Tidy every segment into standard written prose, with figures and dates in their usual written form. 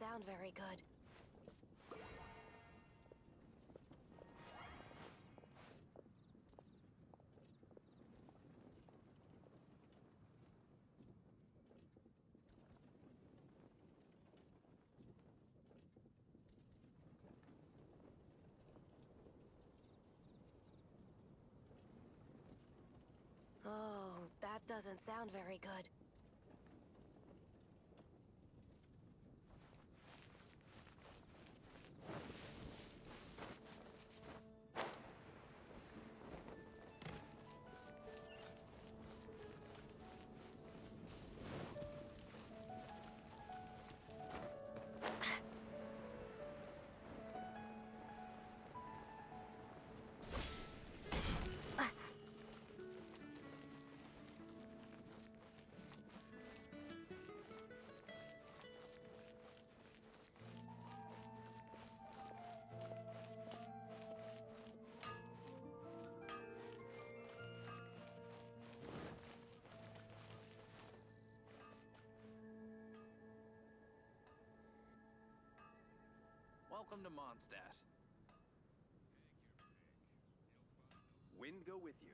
doesn't sound very good. Oh, that doesn't sound very good. Welcome to Mondstadt. Wind go with you.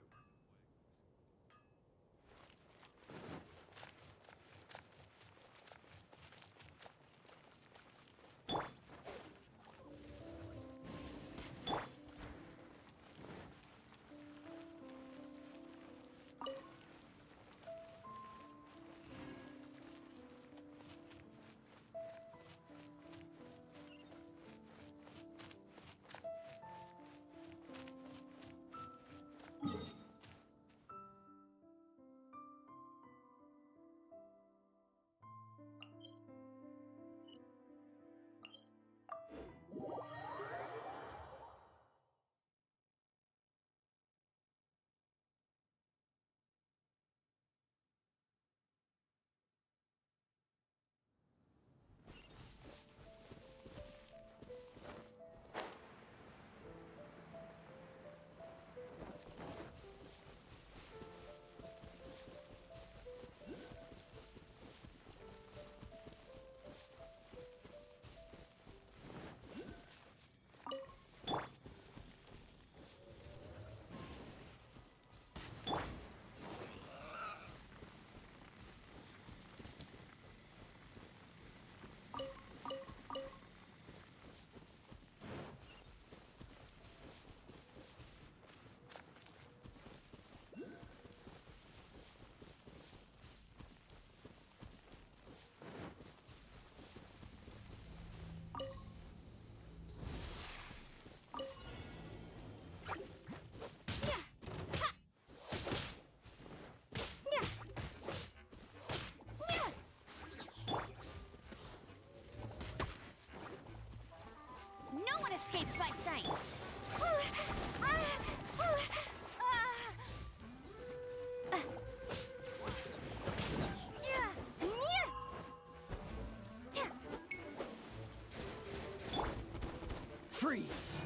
No one escapes my sights! Freeze!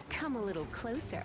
Come a little closer.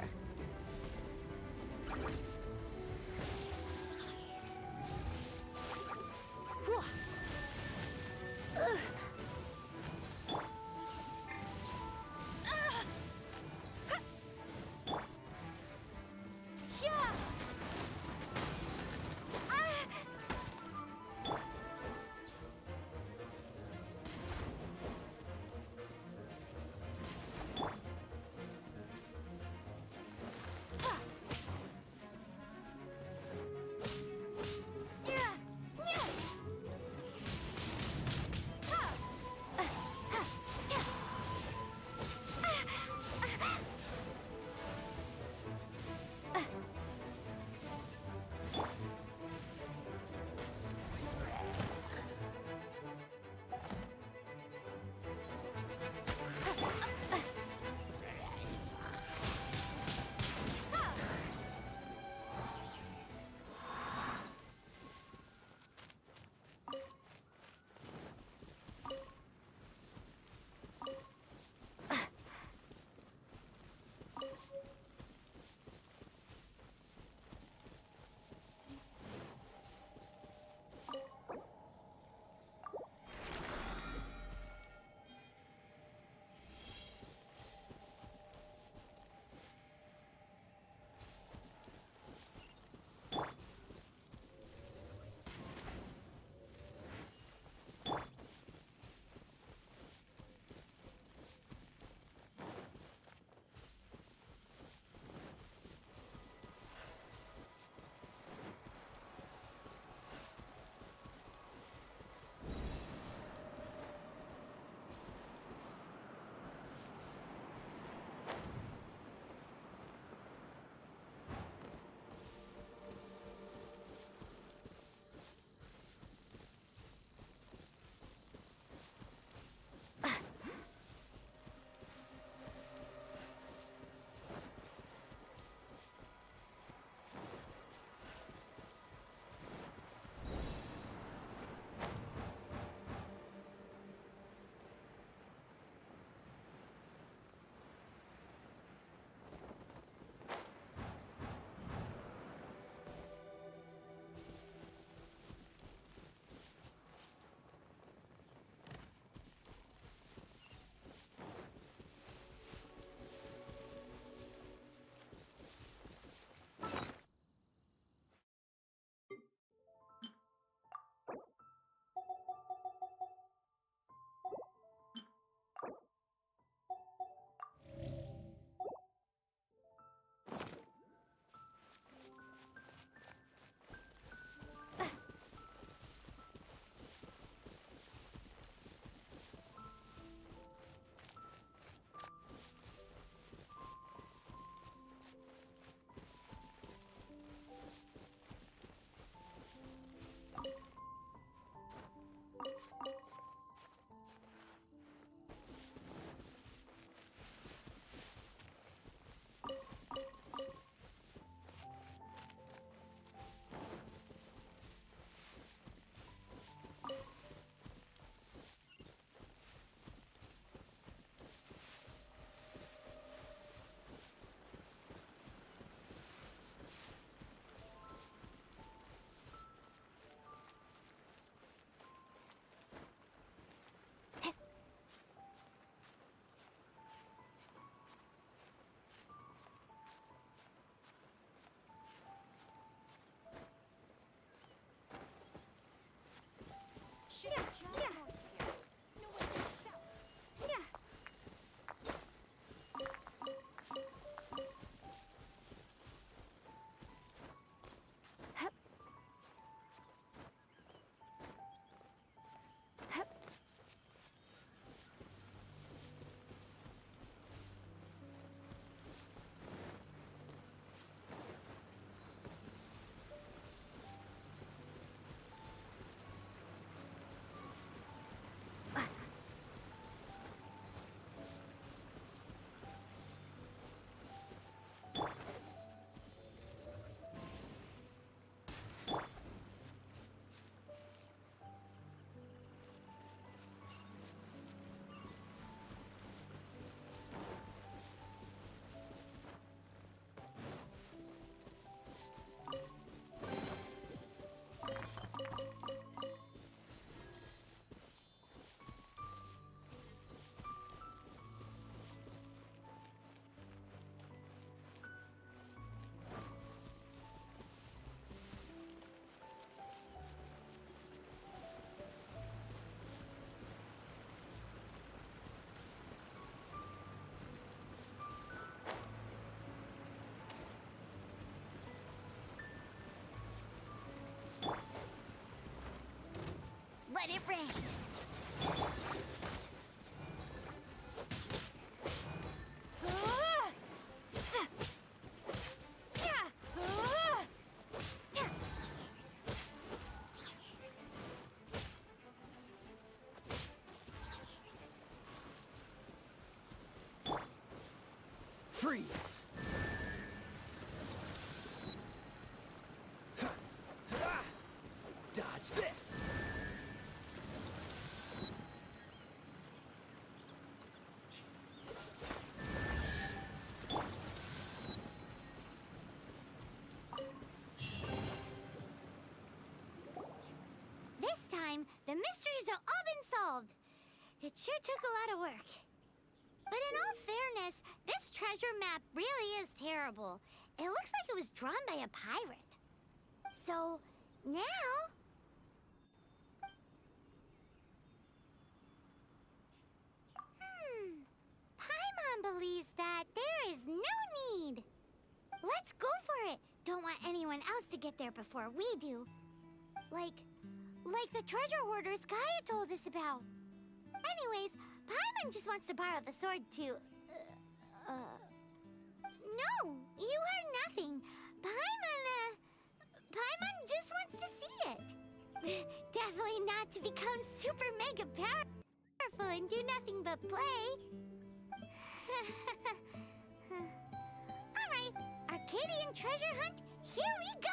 let it rain. Freeze! Dodge this! This time, the mysteries have all been solved. It sure took a lot of work. But in all fairness, this treasure map really is terrible. It looks like it was drawn by a pirate. So, now... Paimon believes that there is no need. Let's go for it. Don't want anyone else to get there before we do. Like the treasure hoarders Gaia told us about. Anyways, Paimon just wants to borrow the sword to... No, you heard nothing. Paimon just wants to see it. Definitely not to become super mega powerful and do nothing but play. Alright, Arcadian treasure hunt, here we go!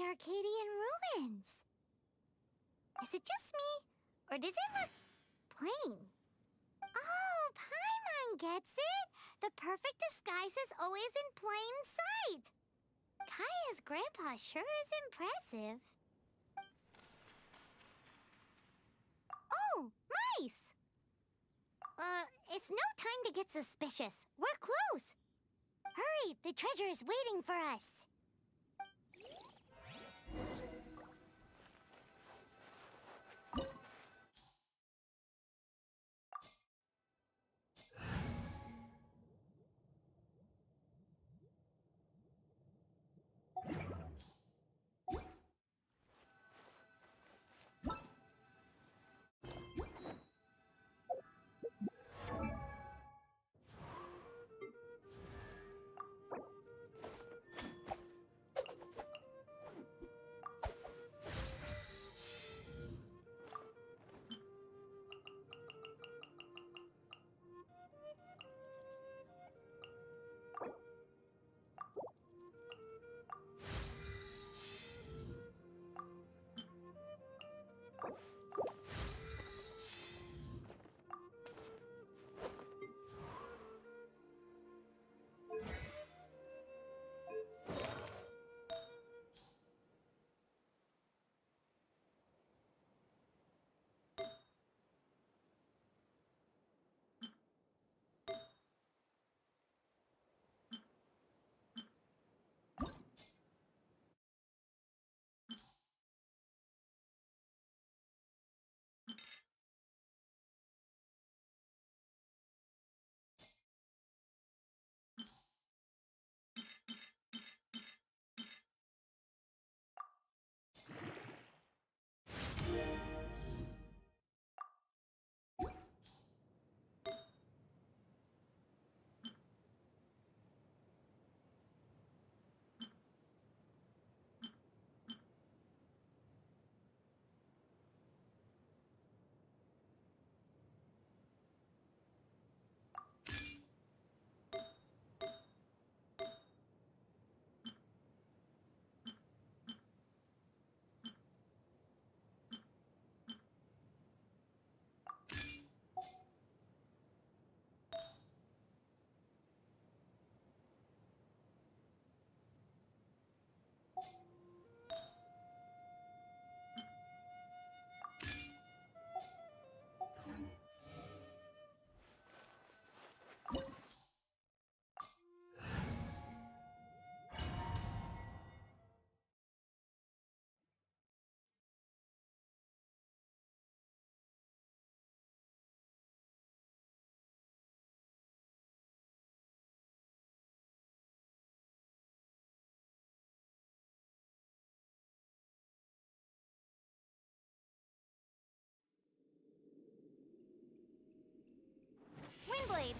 Arcadian ruins. Is it just me? Or does it look plain? Oh, Paimon gets it! The perfect disguise is always in plain sight! Kaya's grandpa sure is impressive. Oh, mice! It's no time to get suspicious. We're close. Hurry, the treasure is waiting for us. Windblade!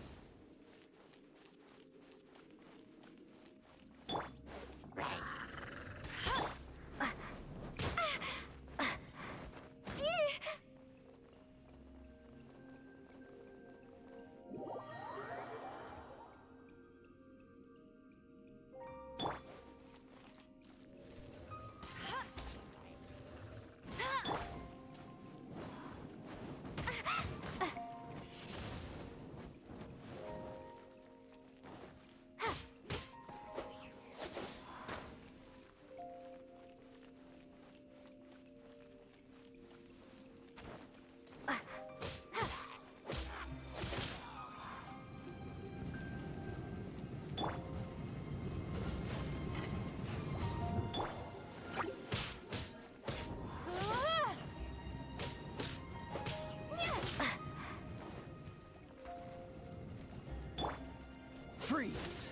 Freeze!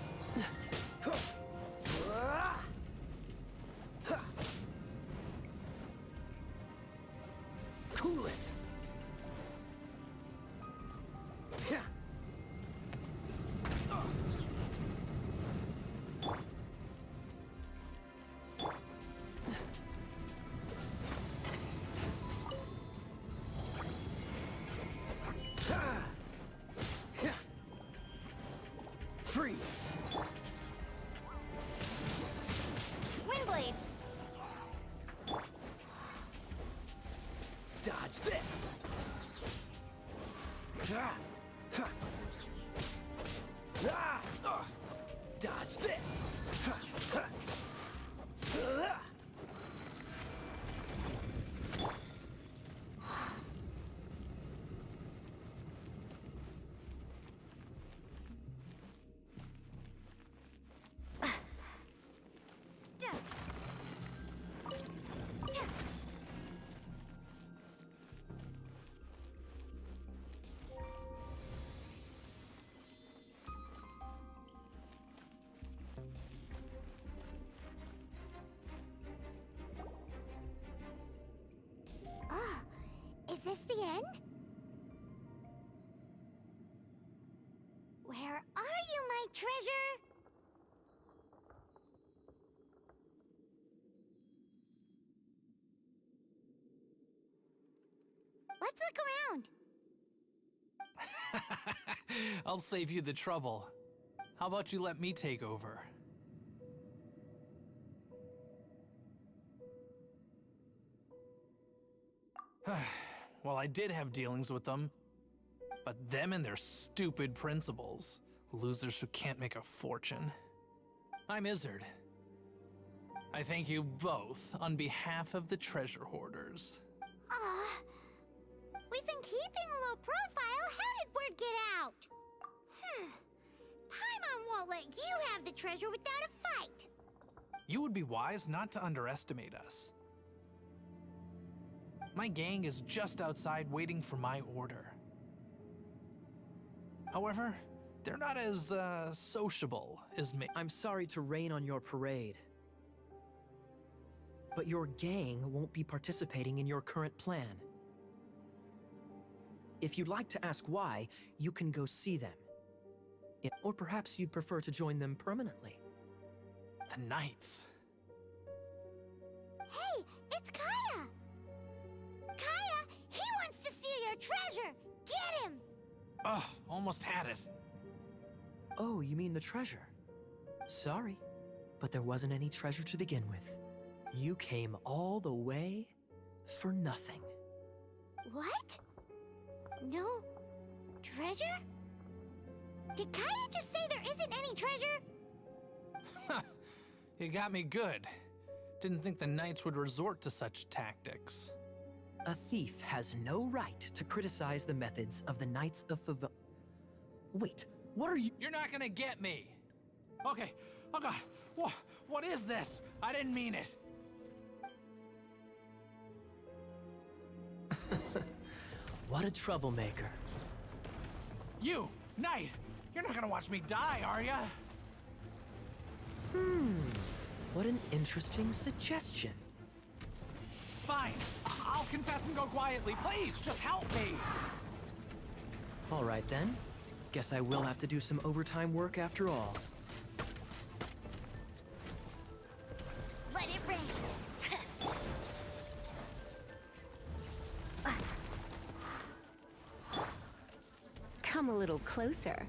Cool it! Freeze! Windblade! Dodge this! Dodge this! Is this the end? Where are you, my treasure? Let's look around. I'll save you the trouble. How about you let me take over? Well, I did have dealings with them, but them and their stupid principles. Losers who can't make a fortune. I'm Izzard. I thank you both on behalf of the treasure hoarders. We've been keeping a low profile. How did word get out? Paimon won't let you have the treasure without a fight. You would be wise not to underestimate us. My gang is just outside waiting for my order. However, they're not as, sociable as me. I'm sorry to rain on your parade, but your gang won't be participating in your current plan. If you'd like to ask why, you can go see them. Or perhaps you'd prefer to join them permanently. The Knights. Hey, it's Kaya! Kaya, he wants to steal your treasure! Get him! Ugh, almost had it. Oh, you mean the treasure? Sorry, but there wasn't any treasure to begin with. You came all the way for nothing. What? No treasure? Did Kaya just say there isn't any treasure? You got me good. Didn't think the Knights would resort to such tactics. A thief has no right to criticize the methods of the Knights of Favil. Wait, what are you? You're not gonna get me. Okay, oh god, what is this? I didn't mean it. What a troublemaker. You, Knight, you're not gonna watch me die, are ya? What an interesting suggestion. Fine, I'll confess and go quietly. Please, just help me. All right then. Guess I will have to do some overtime work after all. Let it rain! Come a little closer.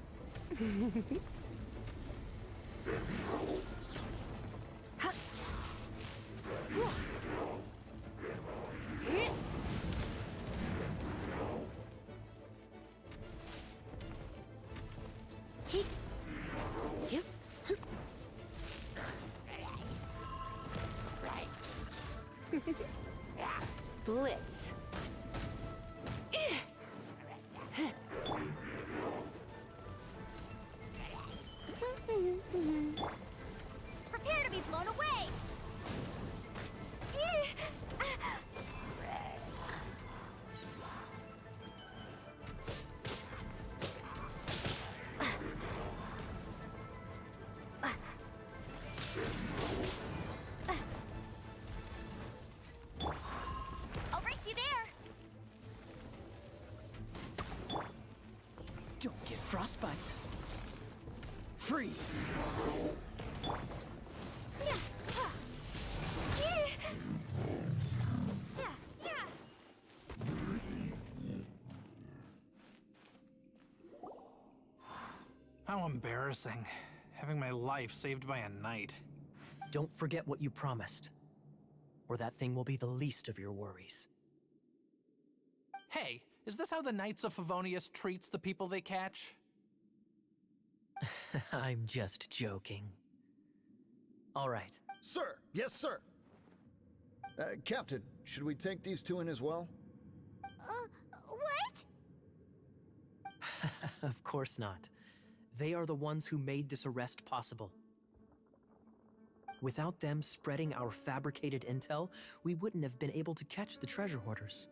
Blitz. Prepare to be blown away! I'll race you there! Don't get frostbite. Freeze! How embarrassing. Having my life saved by a knight. Don't forget what you promised, or that thing will be the least of your worries. Hey, is this how the Knights of Favonius treats the people they catch? I'm just joking. All right. Sir! Yes, sir! Captain, should we take these two in as well? What? Of course not. They are the ones who made this arrest possible. Without them spreading our fabricated intel, we wouldn't have been able to catch the treasure hoarders.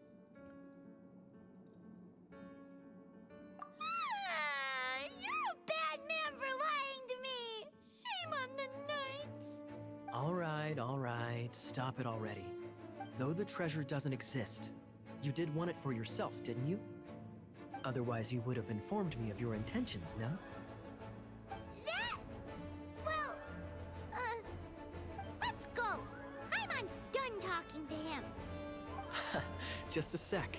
You're a bad man for lying to me! Shame on the Knights! All right, stop it already. Though the treasure doesn't exist, you did want it for yourself, didn't you? Otherwise, you would have informed me of your intentions, no? That... Well... Let's go! Paimon's done talking to him! Just a sec.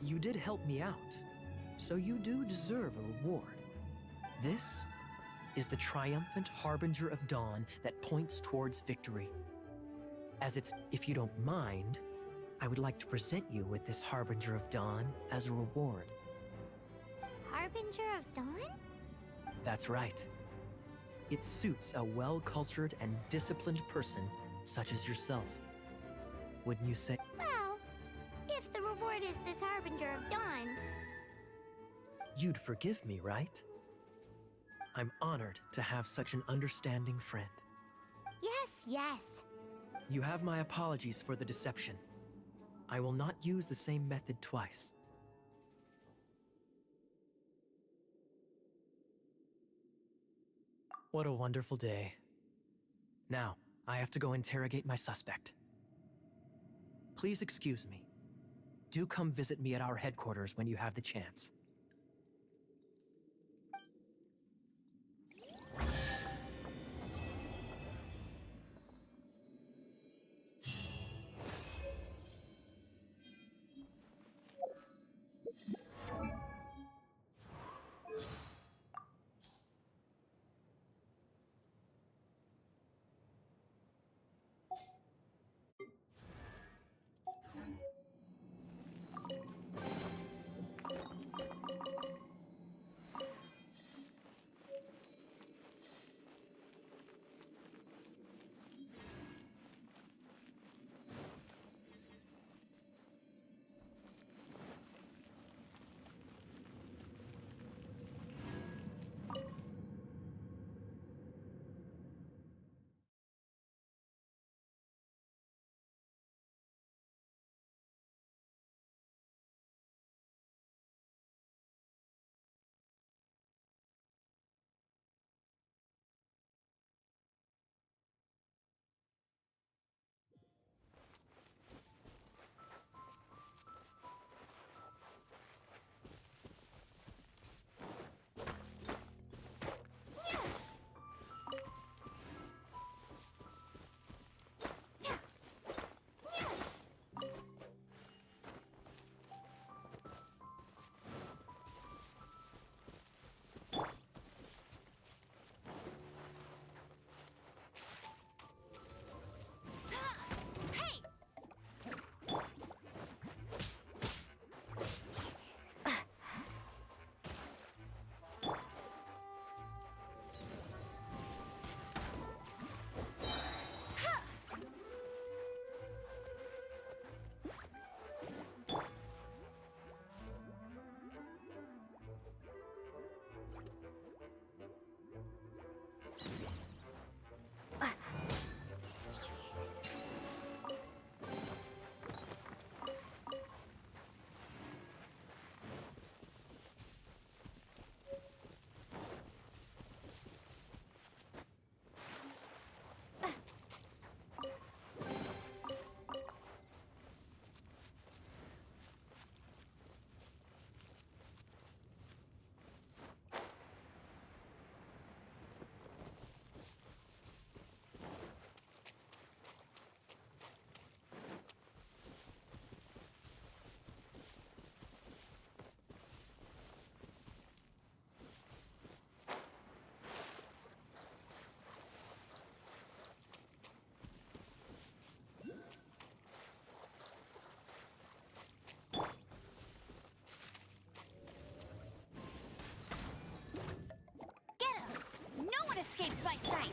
You did help me out, so you do deserve a reward. This is the triumphant harbinger of dawn that points towards victory. If you don't mind, I would like to present you with this harbinger of dawn as a reward. Harbinger of Dawn? That's right. It suits a well-cultured and disciplined person such as yourself. Wouldn't you say? Well, if the reward is this Harbinger of Dawn... You'd forgive me, right? I'm honored to have such an understanding friend. Yes. You have my apologies for the deception. I will not use the same method twice. What a wonderful day. Now, I have to go interrogate my suspect. Please excuse me. Do come visit me at our headquarters when you have the chance. escapes my sight.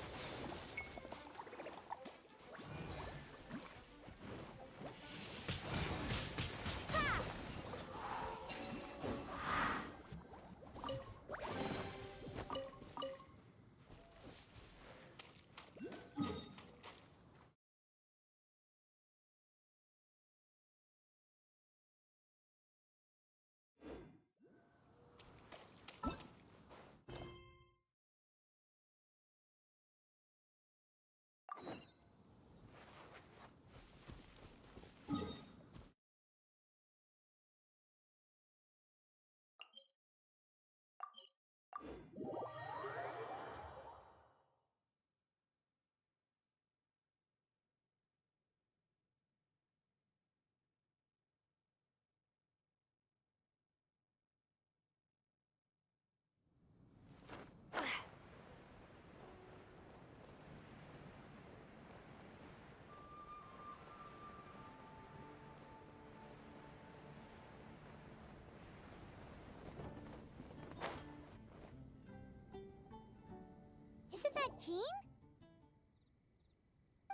Isn't that Jean?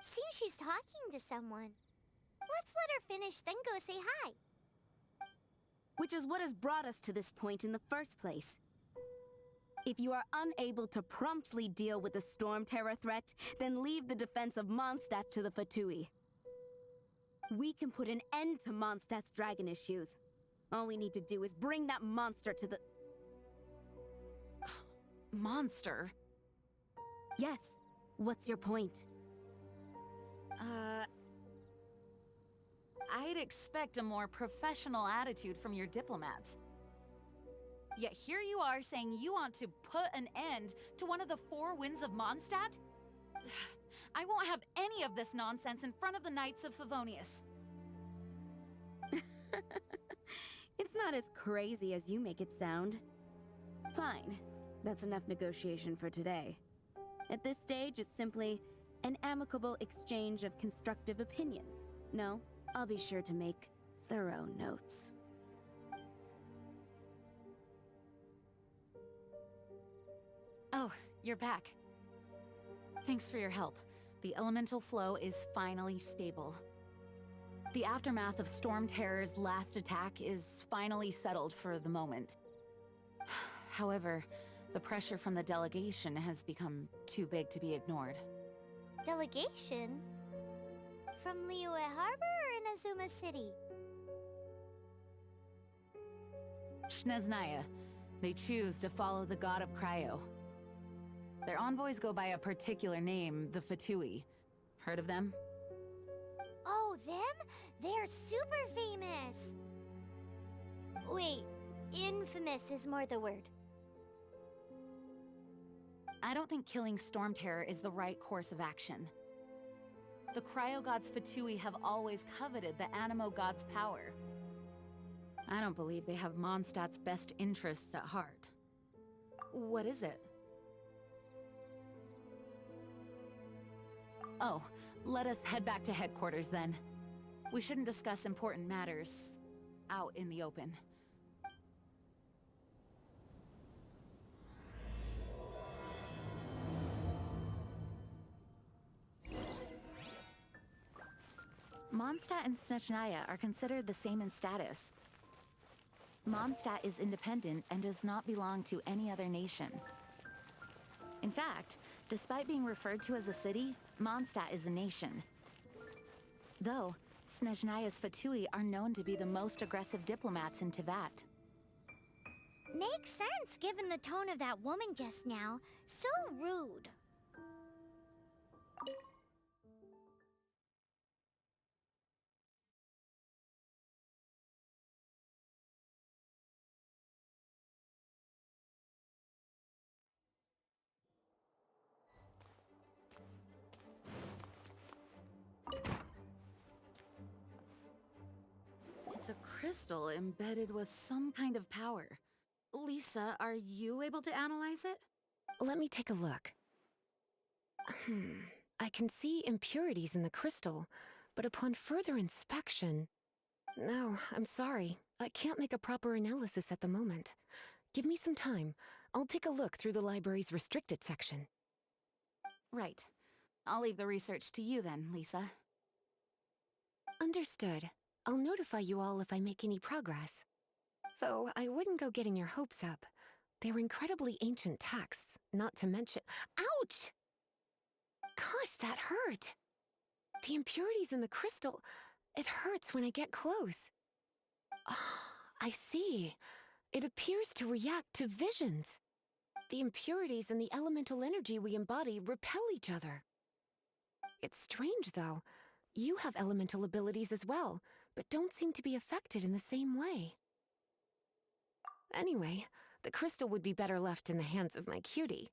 Seems she's talking to someone. Let's let her finish, then go say hi. Which is what has brought us to this point in the first place. If you are unable to promptly deal with the Storm Terror threat, then leave the defense of Mondstadt to the Fatui. We can put an end to Mondstadt's dragon issues. All we need to do is bring that monster to the... Monster? Yes. What's your point? I'd expect a more professional attitude from your diplomats. Yet here you are saying you want to put an end to one of the four winds of Mondstadt? I won't have any of this nonsense in front of the Knights of Favonius. It's not as crazy as you make it sound. Fine. That's enough negotiation for today. At this stage, it's simply an amicable exchange of constructive opinions. No, I'll be sure to make thorough notes. Oh, you're back. Thanks for your help. The elemental flow is finally stable. The aftermath of Storm Terror's last attack is finally settled for the moment. However, the pressure from the delegation has become too big to be ignored. Delegation? From Liyue Harbor or Inazuma City? Snezhnaya. They choose to follow the god of Cryo. Their envoys go by a particular name, the Fatui. Heard of them? Oh, them? They're super famous! Wait, infamous is more the word. I don't think killing Storm Terror is the right course of action. The Cryo God's Fatui have always coveted the Animo God's power. I don't believe they have Mondstadt's best interests at heart. What is it? Oh, let us head back to headquarters then. We shouldn't discuss important matters out in the open. Mondstadt and Snezhnaya are considered the same in status. Mondstadt is independent and does not belong to any other nation. In fact, despite being referred to as a city, Mondstadt is a nation. Though, Snezhnaya's Fatui are known to be the most aggressive diplomats in Teyvat. Makes sense given the tone of that woman just now. So rude. It's a crystal embedded with some kind of power. Lisa, are you able to analyze it? Let me take a look. I can see impurities in the crystal, but upon further inspection... No, I'm sorry. I can't make a proper analysis at the moment. Give me some time. I'll take a look through the library's restricted section. Right. I'll leave the research to you then, Lisa. Understood. I'll notify you all if I make any progress. Though I wouldn't go getting your hopes up. They're incredibly ancient texts, not to mention— Ouch! Gosh, that hurt! The impurities in the crystal— it hurts when I get close. Ah, I see. It appears to react to visions. The impurities and the elemental energy we embody repel each other. It's strange, though. You have elemental abilities as well, but don't seem to be affected in the same way. Anyway, the crystal would be better left in the hands of my cutie.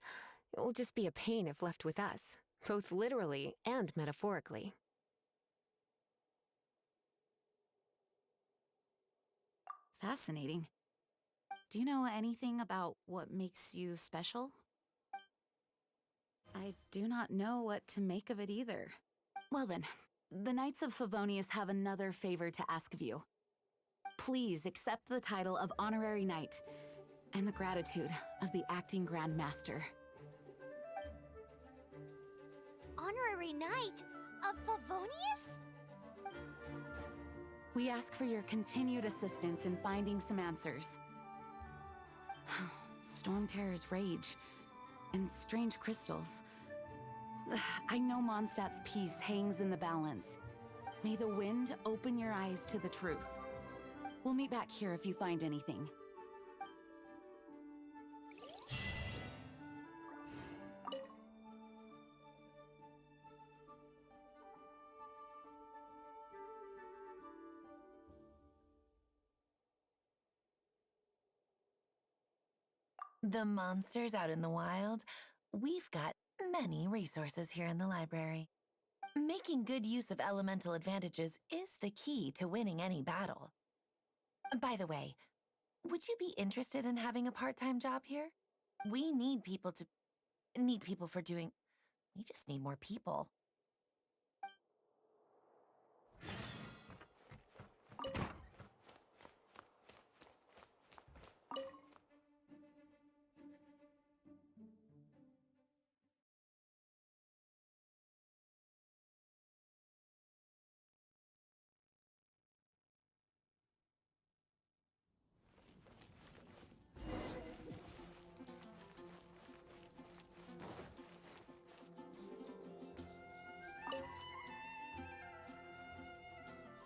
It will just be a pain if left with us, both literally and metaphorically. Fascinating. Do you know anything about what makes you special? I do not know what to make of it either. Well then, the Knights of Favonius have another favor to ask of you. Please accept the title of Honorary Knight and the gratitude of the Acting Grand Master. Honorary Knight of Favonius? We ask for your continued assistance in finding some answers. Storm Terror's rage and strange crystals. I know Mondstadt's peace hangs in the balance. May the wind open your eyes to the truth. We'll meet back here if you find anything. The monsters out in the wild, we've got many resources here in the library. Making good use of elemental advantages is the key to winning any battle. By the way, would you be interested in having a part-time job here? We need people for doing... We just need more people.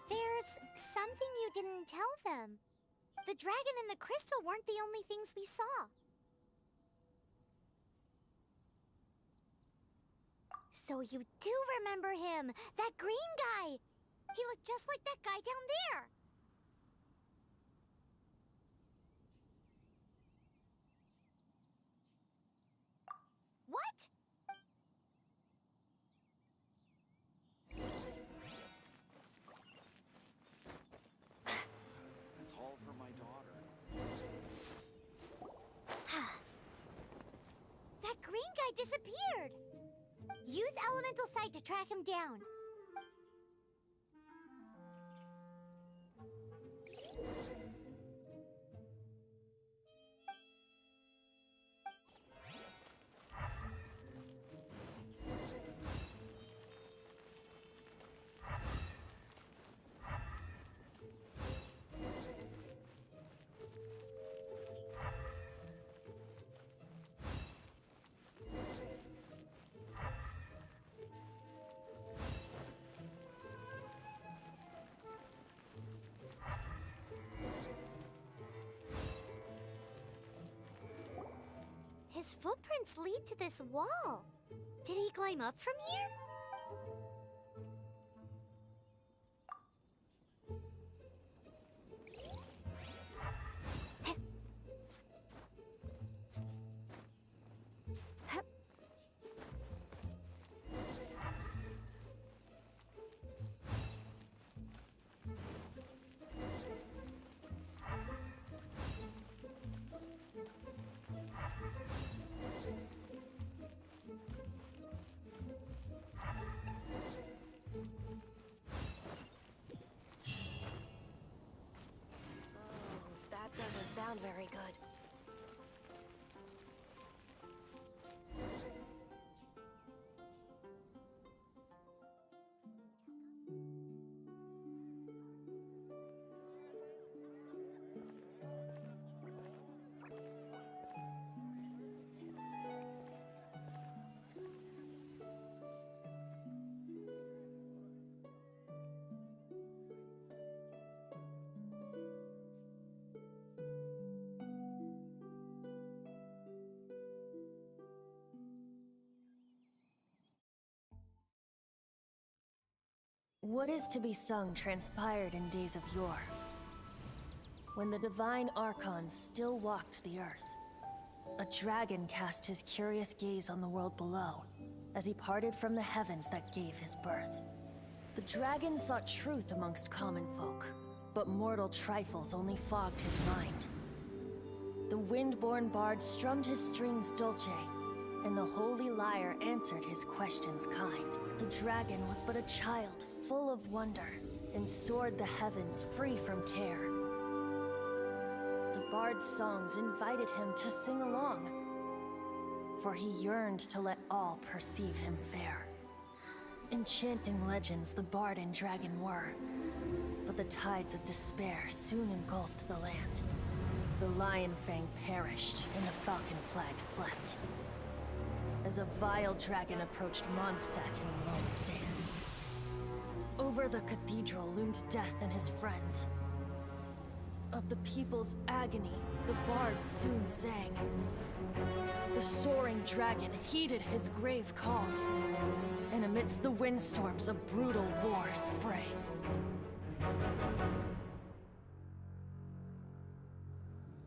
There's something you didn't tell them. The dragon and the crystal weren't the only things we saw. So you do remember him, that green guy. He looked just like that guy down there. What? That's all for my daughter. That green guy disappeared. Use Elemental Sight to track him down. His footprints lead to this wall. Did he climb up from here? That doesn't sound very good. What is to be sung transpired in days of yore, when the divine archons still walked the earth. A dragon cast his curious gaze on the world below, as he parted from the heavens that gave his birth. The dragon sought truth amongst common folk, but mortal trifles only fogged his mind. The wind-born bard strummed his strings dulce, and the holy lyre answered his questions kind. The dragon was but a child full of wonder, and soared the heavens free from care. The bard's songs invited him to sing along, for he yearned to let all perceive him fair. Enchanting legends the bard and dragon were, but the tides of despair soon engulfed the land. The lion fang perished, and the falcon flag slept, as a vile dragon approached Mondstadt in lone stand. Over the cathedral loomed death and his friends. Of the people's agony, the bards soon sang. The soaring dragon heeded his grave calls, and amidst the windstorms a brutal war sprang.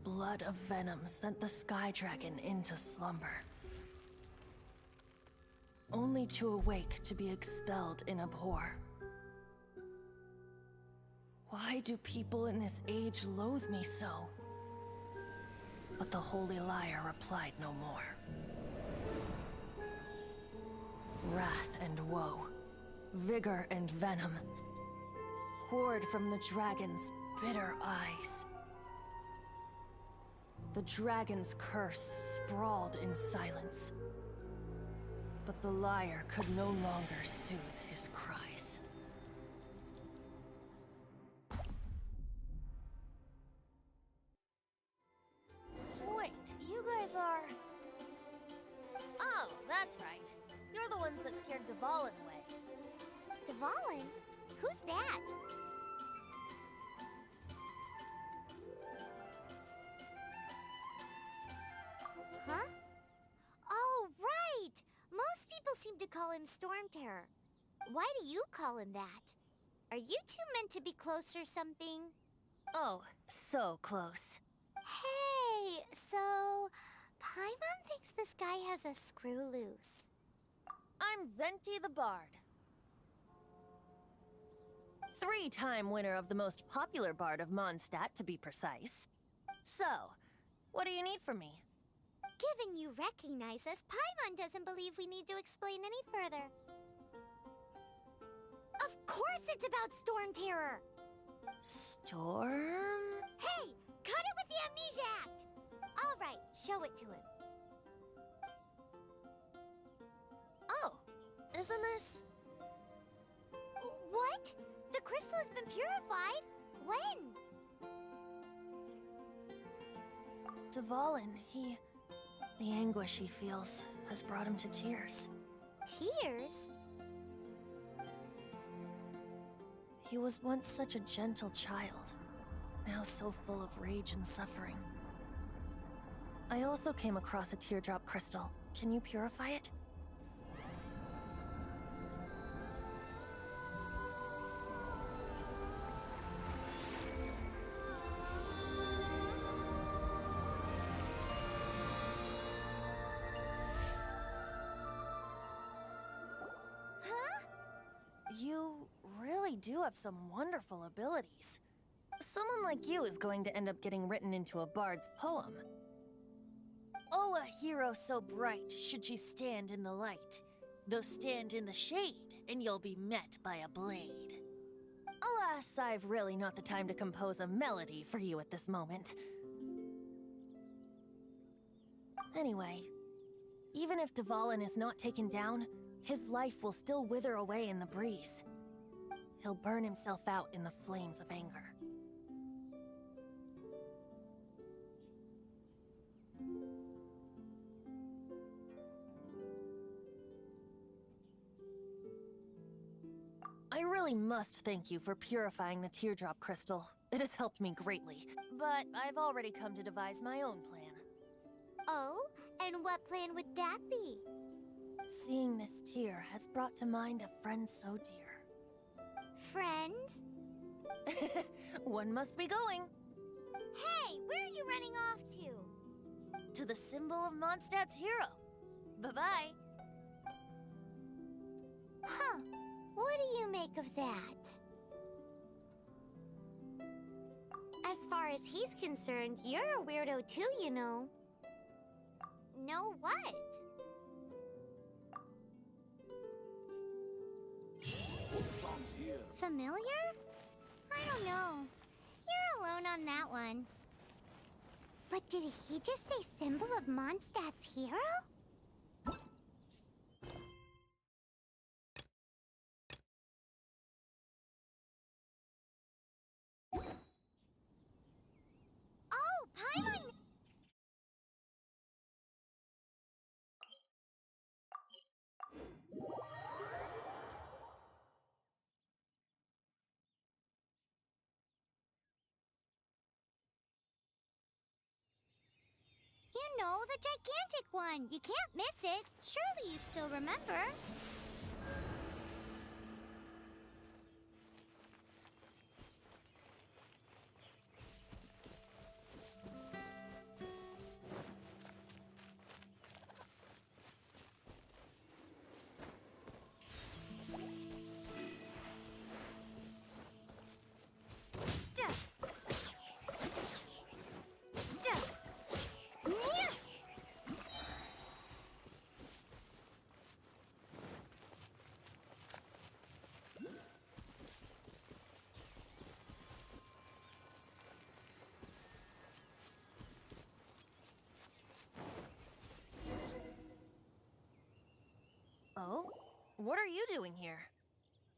Blood of venom sent the sky dragon into slumber, only to awake to be expelled in abhor. Why do people in this age loathe me so? But the holy lyre replied no more. Wrath and woe, vigor and venom, poured from the dragon's bitter eyes. The dragon's curse sprawled in silence, but the lyre could no longer soothe his cries. Wait, you guys are... Oh, that's right. You're the ones that scared Dvalin away. Dvalin? Who's that? Huh? Oh, right! Most people seem to call him Storm Terror. Why do you call him that? Are you two meant to be close or something? Oh, so close. Hey, so... Paimon thinks this guy has a screw loose. I'm Venti the Bard. 3-time winner of the most popular bard of Mondstadt, to be precise. So, what do you need from me? Given you recognize us, Paimon doesn't believe we need to explain any further. Of course it's about Storm Terror! Storm? Hey! Cut it with the Amnesia Act! Alright, show it to him. Oh, isn't this... What? The crystal has been purified? When? Dvalin, the anguish he feels has brought him to tears. Tears? He was once such a gentle child, now so full of rage and suffering. I also came across a teardrop crystal. Can you purify it? You really do have some wonderful abilities. Someone like you is going to end up getting written into a bard's poem. Oh, a hero so bright should she stand in the light, though stand in the shade, and you'll be met by a blade. Alas, I've really not the time to compose a melody for you at this moment. Anyway, even if Dvalin is not taken down, his life will still wither away in the breeze. He'll burn himself out in the flames of anger. I really must thank you for purifying the teardrop crystal. It has helped me greatly. But I've already come to devise my own plan. Oh? And what plan would that be? Seeing this tear has brought to mind a friend so dear. friend. One must be going. Hey, where are you running off to? To the symbol of Mondstadt's hero. Bye-bye. Huh. What do you make of that? As far as he's concerned, you're a weirdo too, you know. Know what? Song's here. Familiar? I don't know. You're alone on that one. But did he just say symbol of Mondstadt's hero? Oh, Paimon! You know, the gigantic one. You can't miss it. Surely you still remember. Duh. Duh. Nyah. Oh? What are you doing here?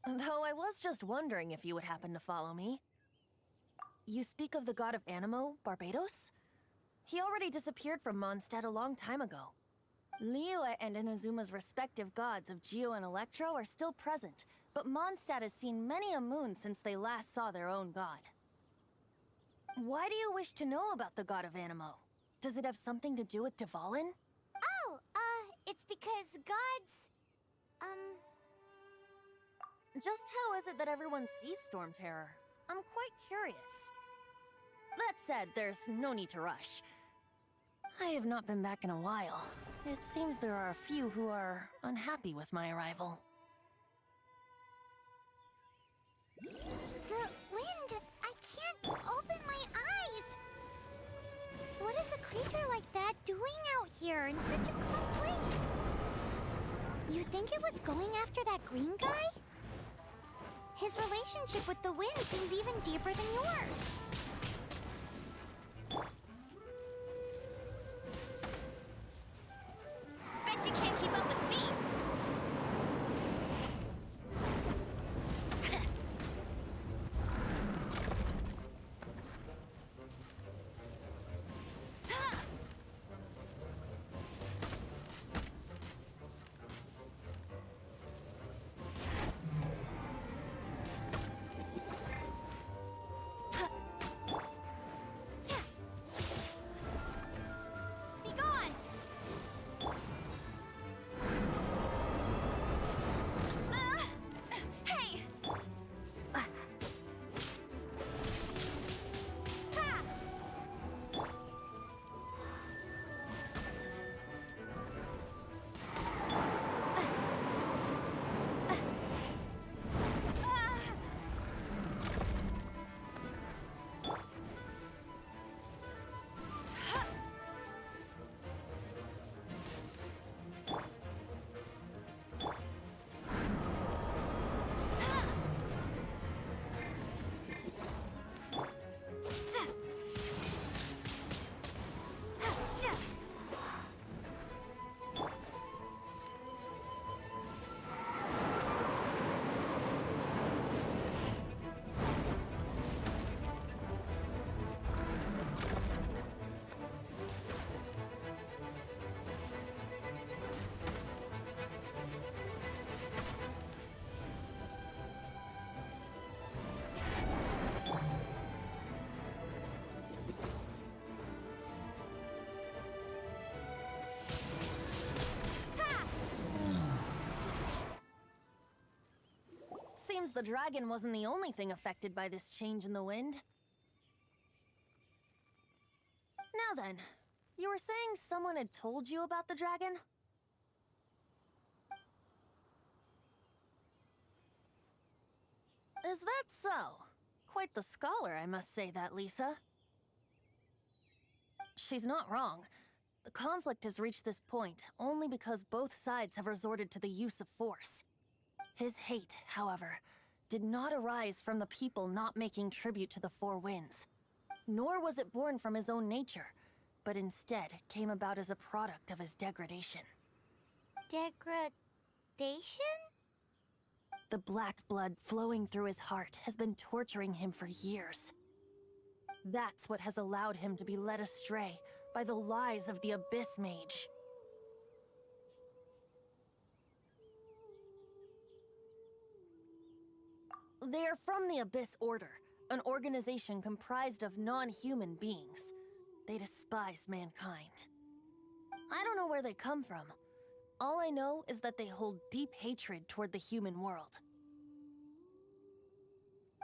Though I was just wondering if you would happen to follow me. You speak of the god of Animo, Barbados? He already disappeared from Mondstadt a long time ago. Liyue and Inazuma's respective gods of Geo and Electro are still present, but Mondstadt has seen many a moon since they last saw their own god. Why do you wish to know about the god of Animo? Does it have something to do with Dvalin? Oh, it's because gods, Just how is it that everyone sees Storm Terror? I'm quite curious. That said, there's no need to rush. I have not been back in a while. It seems there are a few who are unhappy with my arrival. the wind. I can't open my eyes. What is a creature like that doing out here in such a cold place? You think it was going after that green guy? His relationship with the wind seems even deeper than yours. Bet you can't keep up with me! Be gone! the dragon wasn't the only thing affected by this change in the wind. Now then, you were saying someone had told you about the dragon? Is that so? Quite the scholar, I must say that, Lisa. She's not wrong. The conflict has reached this point only because both sides have resorted to the use of force. His hate, however, did not arise from the people not making tribute to the Four Winds. Nor was it born from his own nature, but instead came about as a product of his degradation. Degradation? The black blood flowing through his heart has been torturing him for years. That's what has allowed him to be led astray by the lies of the Abyss Mage. They are from the Abyss Order, an organization comprised of non-human beings. They despise mankind. I don't know where they come from. All I know is that they hold deep hatred toward the human world.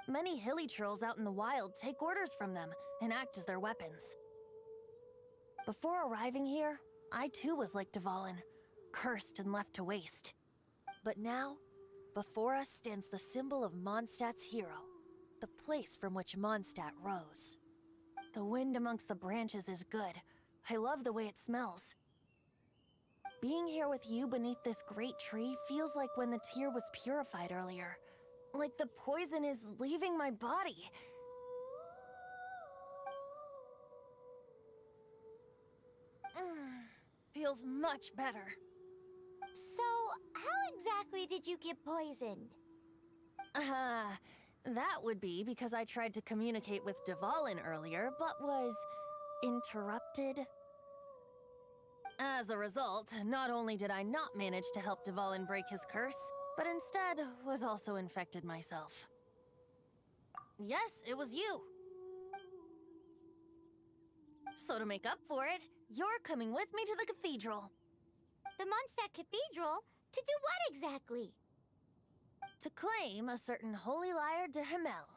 Many hilly trolls out in the wild take orders from them and act as their weapons. Before arriving here, I too was like Dvalin, cursed and left to waste. But now, before us stands the symbol of Mondstadt's hero, the place from which Mondstadt rose. The wind amongst the branches is good. I love the way it smells. Being here with you beneath this great tree feels like when the tear was purified earlier. Like the poison is leaving my body. Feels much better. So, how exactly did you get poisoned? That would be because I tried to communicate with Dvalin earlier, but was interrupted. As a result, not only did I not manage to help Dvalin break his curse, but instead was also infected myself. Yes, it was you. So to make up for it, you're coming with me to the cathedral. The Mondstadt Cathedral? To do what exactly? To claim a certain holy lyre de Himmel.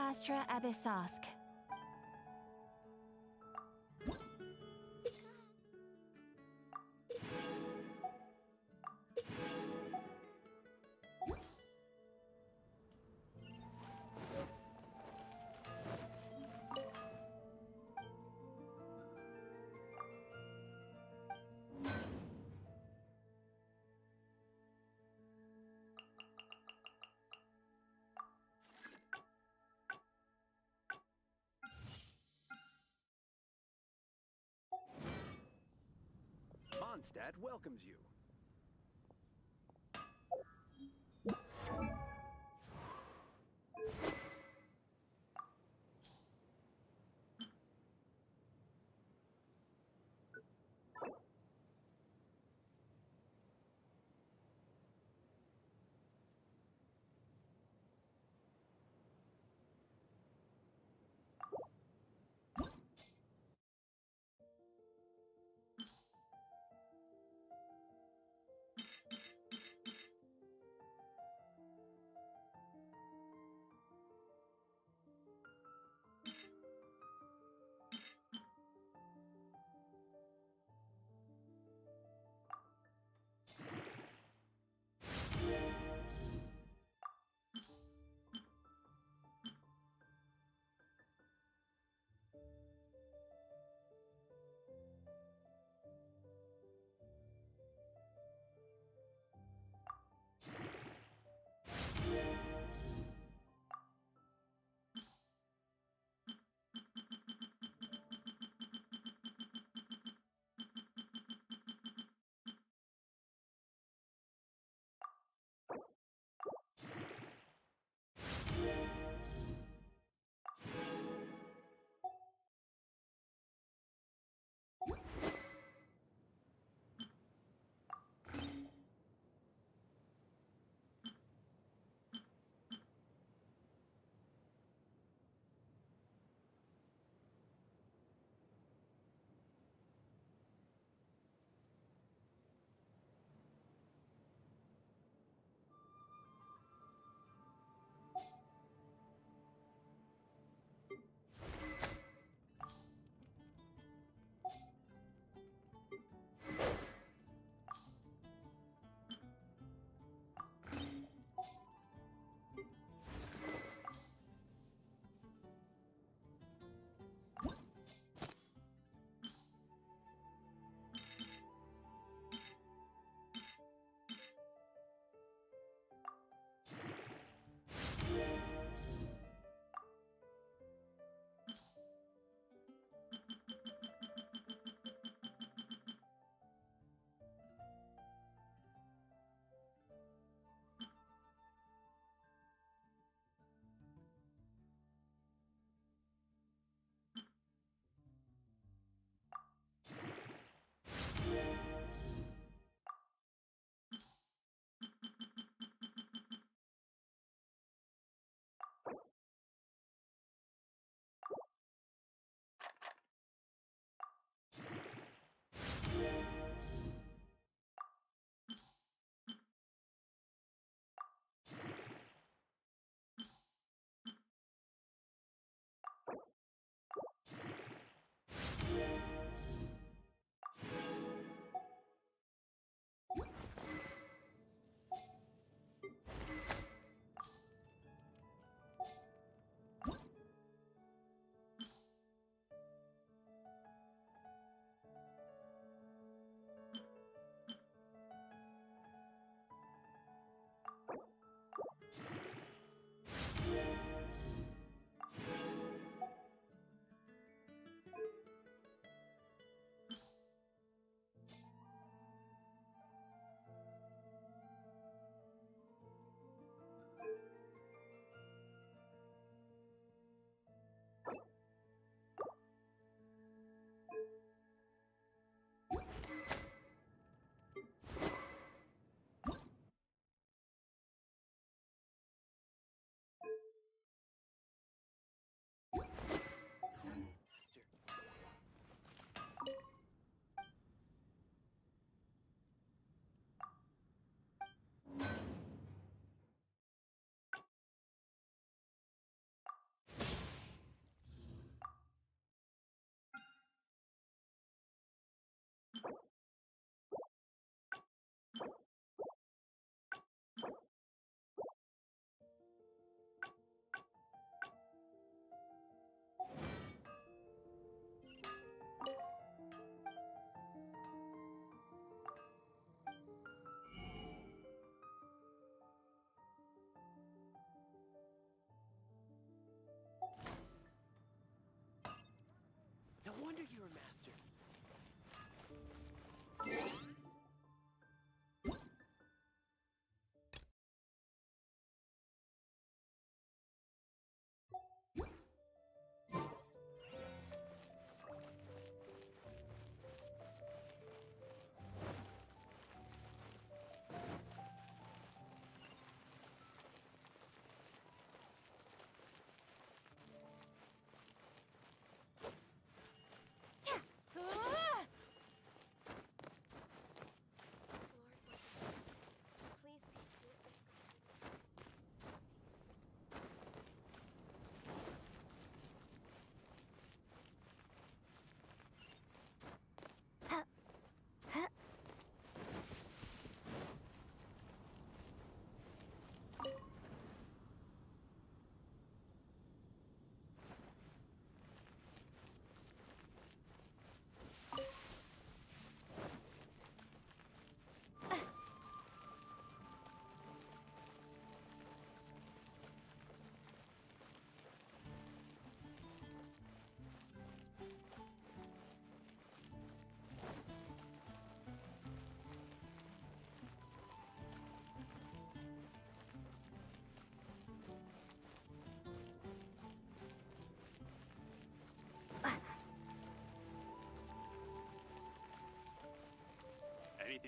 Astra Abyssosk. Mondstadt welcomes you.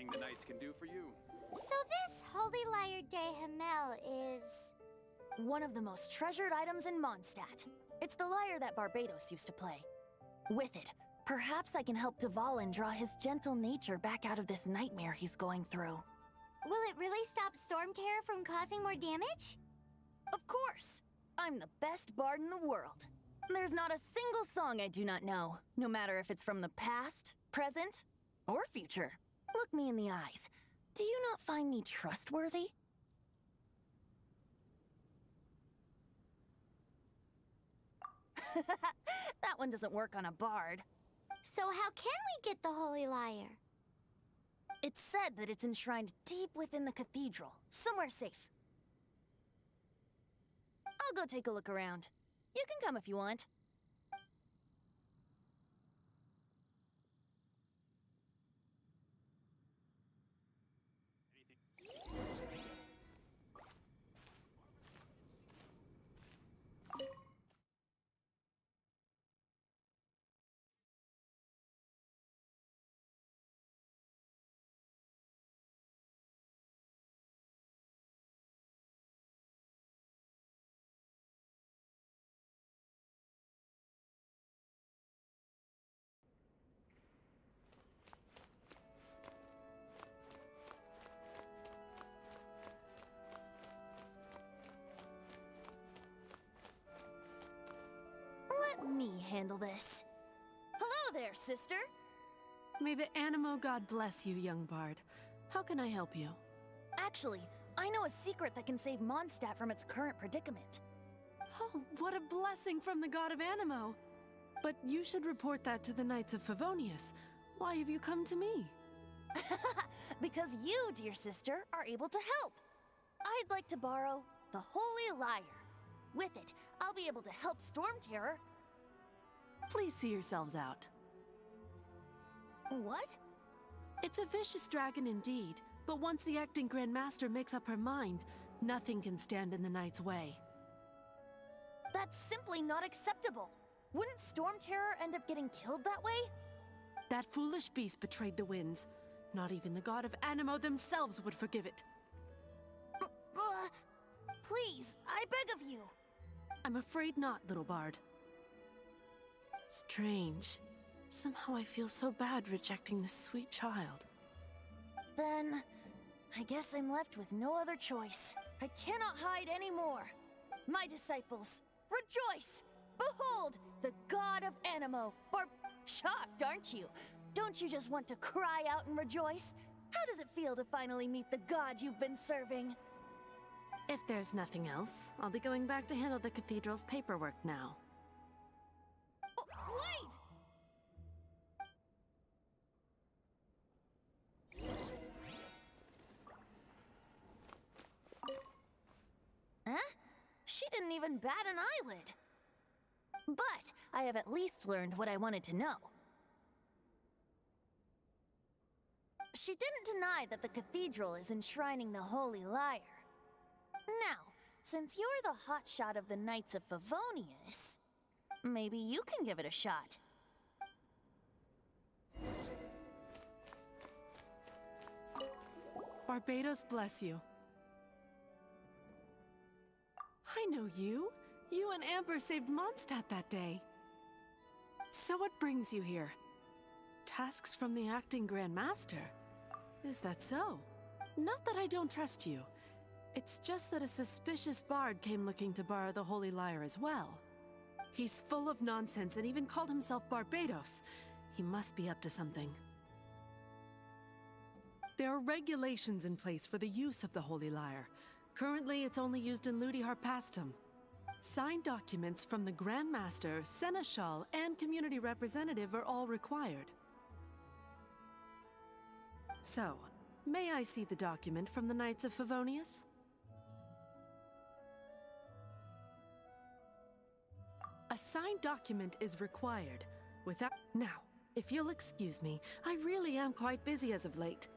anything the Knights can do for you. So this Holy Lyre de Himmel is... One of the most treasured items in Mondstadt. It's the lyre that Barbados used to play. With it, perhaps I can help Dvalin draw his gentle nature back out of this nightmare he's going through. Will it really stop Storm Terror from causing more damage? Of course! I'm the best bard in the world. There's not a single song I do not know, no matter if it's from the past, present, or future. Look me in the eyes. Do you not find me trustworthy? That one doesn't work on a bard. So how can we get the Holy Lyre? It's said that it's enshrined deep within the cathedral, somewhere safe. I'll go take a look around. You can come if you want. Let me handle this. Hello there, sister! May the Animo God bless you, young bard. How can I help you? Actually, I know a secret that can save Mondstadt from its current predicament. Oh, what a blessing from the god of Animo! But you should report that to the Knights of Favonius. Why have you come to me? Because you, dear sister, are able to help. I'd like to borrow the Holy Lyre. With it, I'll be able to help Storm Terror. Please see yourselves out. What? It's a vicious dragon indeed, but once the acting Grand Master makes up her mind, nothing can stand in the Knight's way. That's simply not acceptable. Wouldn't Storm Terror end up getting killed that way? That foolish beast betrayed the winds. Not even the god of Animo themselves would forgive it. Please, I beg of you. I'm afraid not, little bard. Strange. Somehow I feel so bad rejecting this sweet child. Then, I guess I'm left with no other choice. I cannot hide anymore. My disciples, rejoice! Behold, the god of Animo. Shocked, aren't you? Don't you just want to cry out and rejoice? How does it feel to finally meet the god you've been serving? If there's nothing else, I'll be going back to handle the cathedral's paperwork now. Wait! Huh? She didn't even bat an eyelid. But I have at least learned what I wanted to know. She didn't deny that the cathedral is enshrining the Holy Lyre. Now, since you're the hotshot of the Knights of Favonius, maybe you can give it a shot. Barbados bless you. I know you. You and Amber saved Mondstadt that day. So what brings you here? Tasks from the acting Grand Master? Is that so? Not that I don't trust you. It's just that a suspicious bard came looking to borrow the Holy Lyre as well. He's full of nonsense and even called himself Barbados. He must be up to something. There are regulations in place for the use of the Holy Lyre. Currently, it's only used in Ludi Harpastum. Signed documents from the Grand Master, Seneschal, and Community Representative are all required. So, may I see the document from the Knights of Favonius? A signed document is required. Without... Now, if you'll excuse me, I really am quite busy as of late.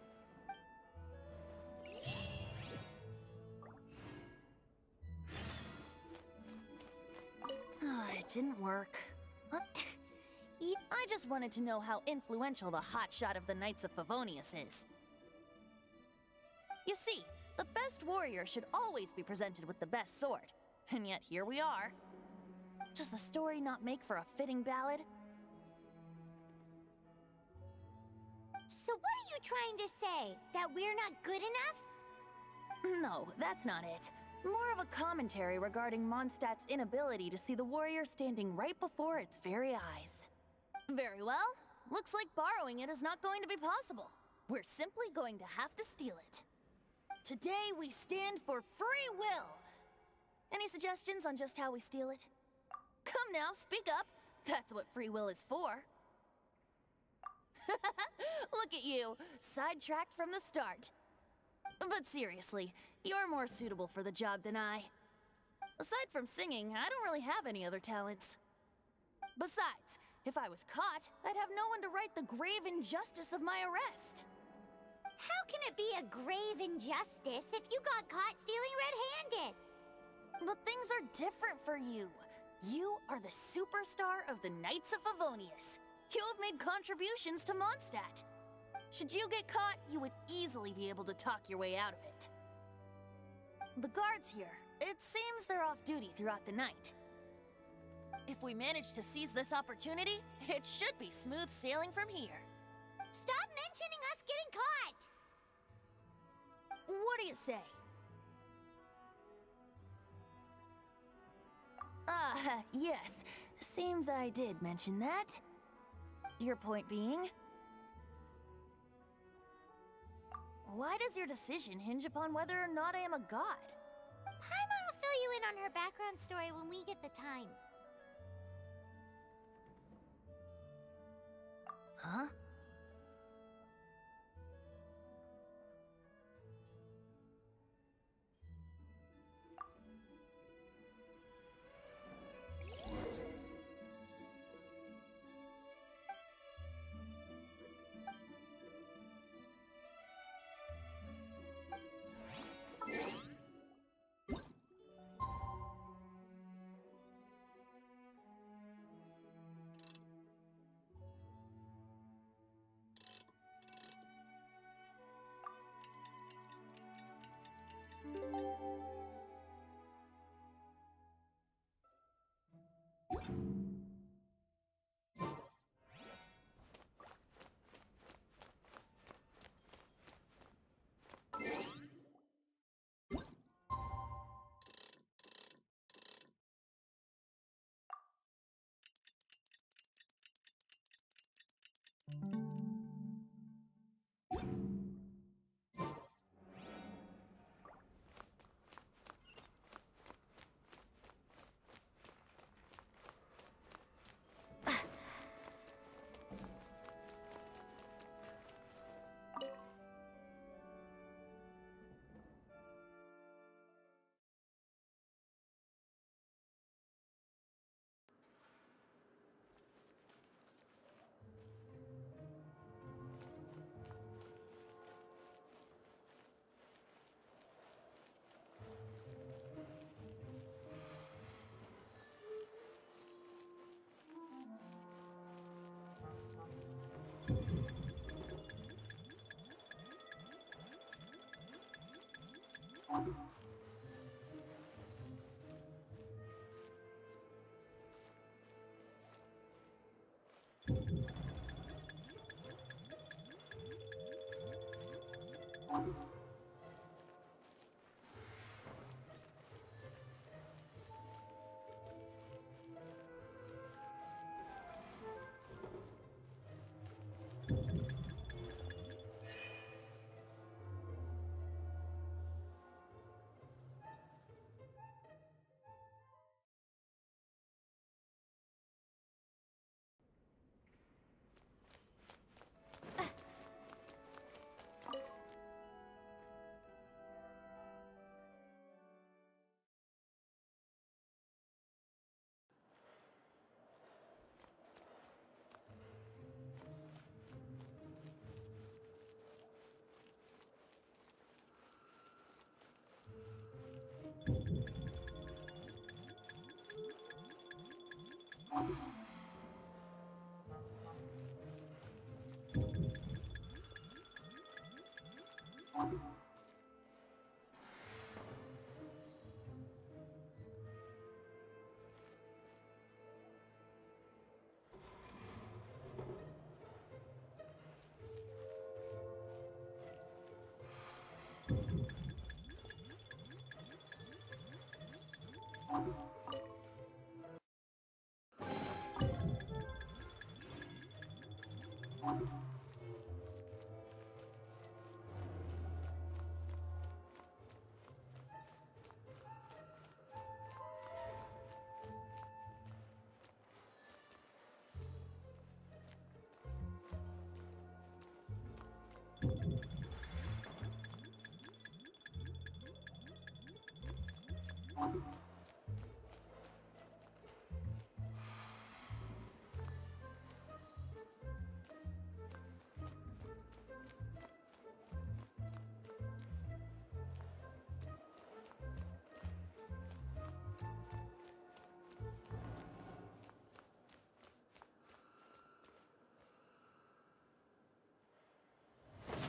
It didn't work. I just wanted to know how influential the hotshot of the Knights of Favonius is. You see, the best warrior should always be presented with the best sword. And yet here we are. Does the story not make for a fitting ballad? So what are you trying to say? That we're not good enough? No, that's not it. More of a commentary regarding Mondstadt's inability to see the warrior standing right before its very eyes. Very well. Looks like borrowing it is not going to be possible. We're simply going to have to steal it. Today we stand for free will. Any suggestions on just how we steal it? Come now, speak up. That's what free will is for. Look at you, sidetracked from the start. But seriously, you're more suitable for the job than I. Aside from singing, I don't really have any other talents. Besides, if I was caught, I'd have no one to right the grave injustice of my arrest. How can it be a grave injustice if you got caught stealing red-handed? But things are different for you. You are the superstar of the Knights of Favonius. You have made contributions to Mondstadt. Should you get caught, you would easily be able to talk your way out of it. The guards here, it seems they're off duty throughout the night. If we manage to seize this opportunity, it should be smooth sailing from here. Stop mentioning us getting caught! What do you say? Yes. Seems I did mention that. Your point being? Why does your decision hinge upon whether or not I am a god? Paimon will fill you in on her background story when we get the time. Huh?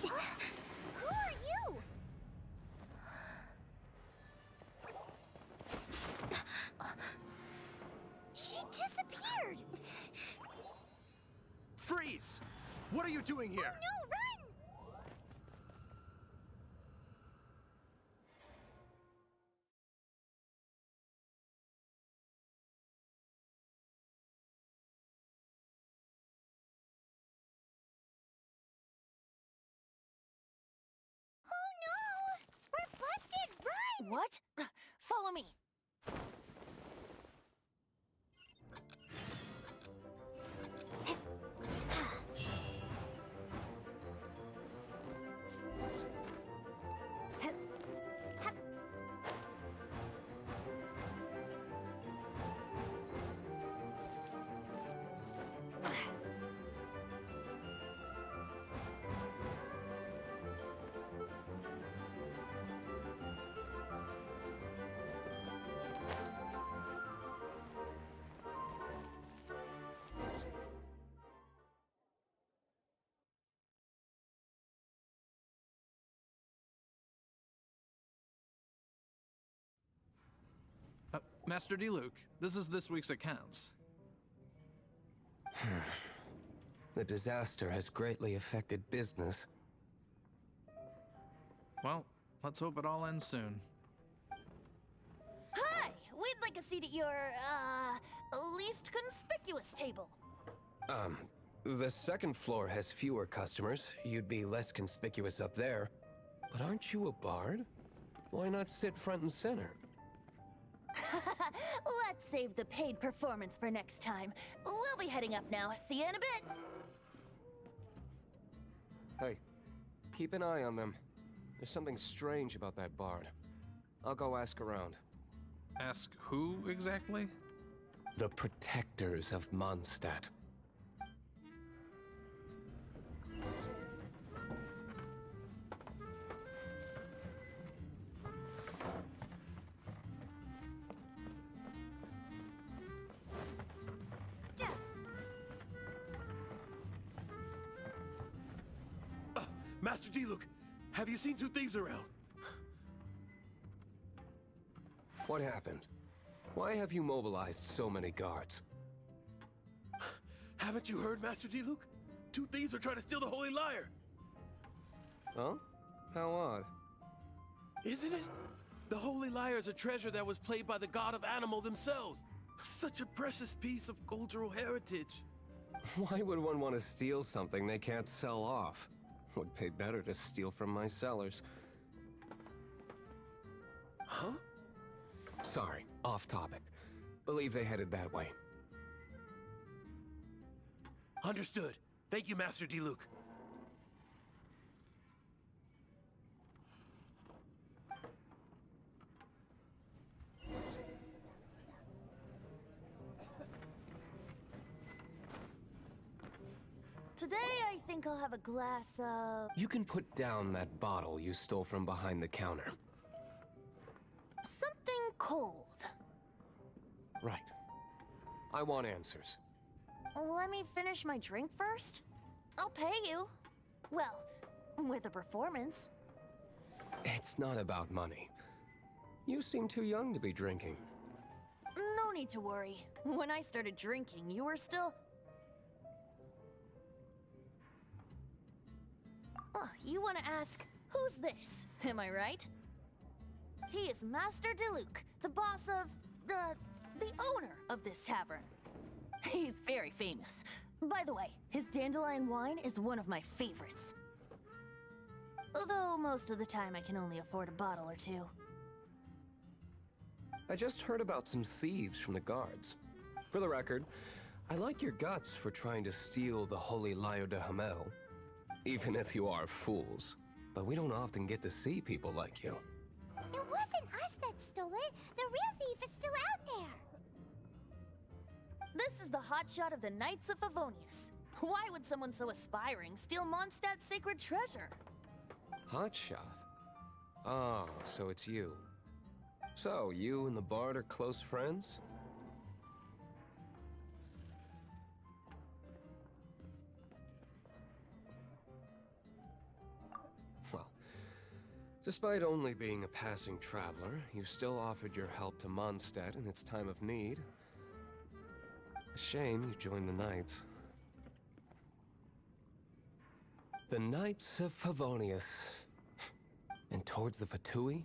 Who are you? She disappeared! Freeze! What are you doing here? No, run! Oh no! We're busted! Run! What? Follow me. Master D. Luke, this is this week's accounts. The disaster has greatly affected business. Well, let's hope it all ends soon. Hi! We'd like a seat at your, least conspicuous table. The second floor has fewer customers. You'd be less conspicuous up there. But aren't you a bard? Why not sit front and center? Let's save the paid performance for next time. We'll be heading up now. See you in a bit. Hey, keep an eye on them. There's something strange about that bard. I'll go ask around. Ask who exactly? The protectors of Mondstadt. Master D. Luke, have you seen two thieves around? What happened? Why have you mobilized so many guards? Haven't you heard, Master D. Luke? Two thieves are trying to steal the Holy Lyre. Huh? How odd. Isn't it? The Holy Lyre is a treasure that was played by the god of animal themselves. Such a precious piece of cultural heritage. Why would one want to steal something they can't sell off? Would pay better to steal from my sellers. Huh? Sorry, off topic. Believe they headed that way. Understood. Thank you, Master D. Luke. Today, I think I'll have a glass of... You can put down that bottle you stole from behind the counter. something cold. Right. I want answers. Let me finish my drink first. I'll pay you. Well, with a performance. It's not about money. You seem too young to be drinking. No need to worry. When I started drinking, you were still... Oh, you want to ask, who's this? Am I right? He is Master Diluc, the boss of the owner of this tavern. He's very famous. By the way, his dandelion wine is one of my favorites. Although most of the time I can only afford a bottle or two. I just heard about some thieves from the guards. For the record, I like your guts for trying to steal the Holy Lyre de Hamel. Even if you are fools. But we don't often get to see people like you. It wasn't us that stole it. The real thief is still out there. This is the hotshot of the Knights of Favonius. Why would someone so aspiring steal Mondstadt's sacred treasure? Hotshot? Oh, so it's you. So, you and the Bard are close friends? Well, despite only being a passing traveler, you still offered your help to Mondstadt in its time of need. A shame you joined the Knights. The Knights of Favonius. And towards the Fatui?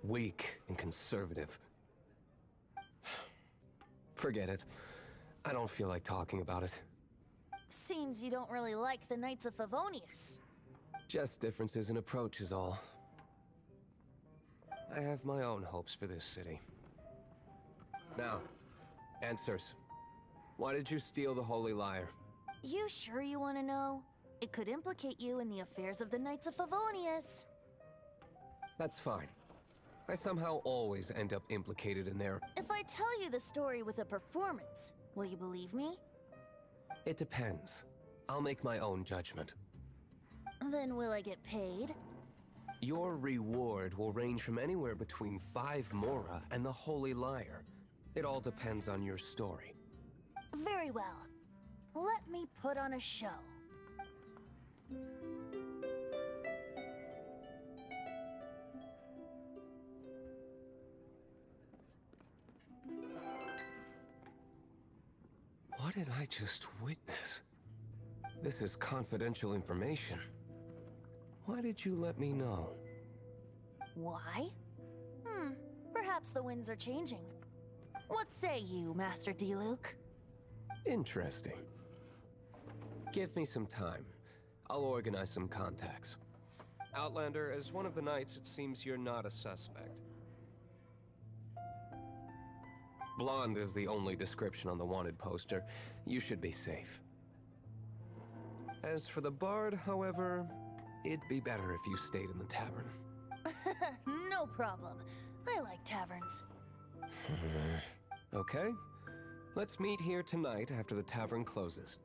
Weak and conservative. Forget it. I don't feel like talking about it. Seems you don't really like the Knights of Favonius. Just differences in approach is all. I have my own hopes for this city. Now, answers. Why did you steal the Holy Lyre? You sure you want to know? It could implicate you in the affairs of the Knights of Favonius. That's fine. I somehow always end up implicated in their... If I tell you the story with a performance, will you believe me? It depends. I'll make my own judgment. Then will I get paid? Your reward will range from anywhere between 5 Mora and the Holy Lyre. It all depends on your story. Very well. Let me put on a show. What did I just witness? This is confidential information. Why did you let me know? Why? Perhaps the winds are changing. What say you, Master D-Luke? Interesting. Give me some time. I'll organize some contacts. Outlander, as one of the Knights, it seems you're not a suspect. Blonde is the only description on the wanted poster. You should be safe. As for the Bard, however, it'd be better if you stayed in the tavern. No problem. I like taverns. Okay. Let's meet here tonight after the tavern closes.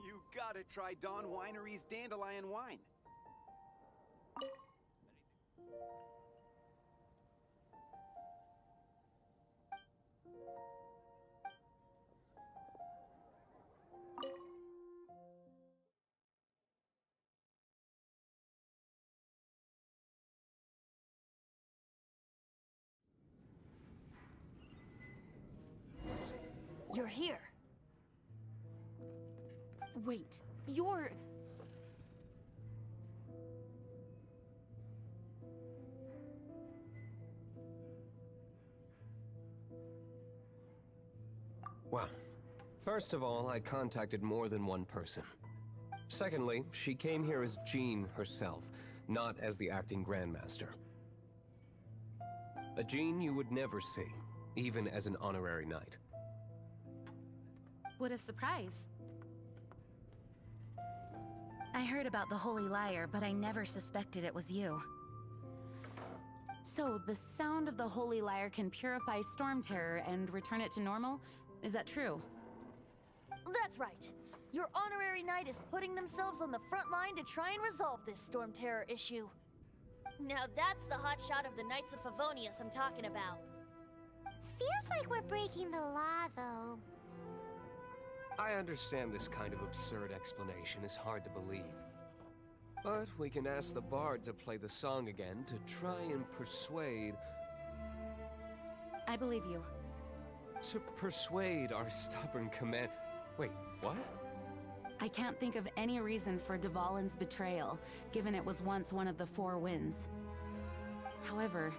You gotta try Dawn Winery's Dandelion Wine. You're here. Wait, you're... Well, first of all, I contacted more than one person. Secondly, she came here as Jean herself, not as the acting Grandmaster. A Jean you would never see, even as an honorary knight. What a surprise. I heard about the Holy Lyre, but I never suspected it was you. So, the sound of the Holy Lyre can purify Storm Terror and return it to normal? Is that true? That's That's right. Your honorary knight is putting themselves on the front line to try and resolve this storm terror issue. Now that's the hotshot of the Knights of Favonius I'm talking about. Feels like we're breaking the law, though. I understand this kind of absurd explanation is hard to believe. But we can ask the bard to play the song again to try and persuade... I believe you. To persuade our stubborn command... Wait, what? I can't think of any reason for Dvalin's betrayal, given it was once one of the Four Winds. However,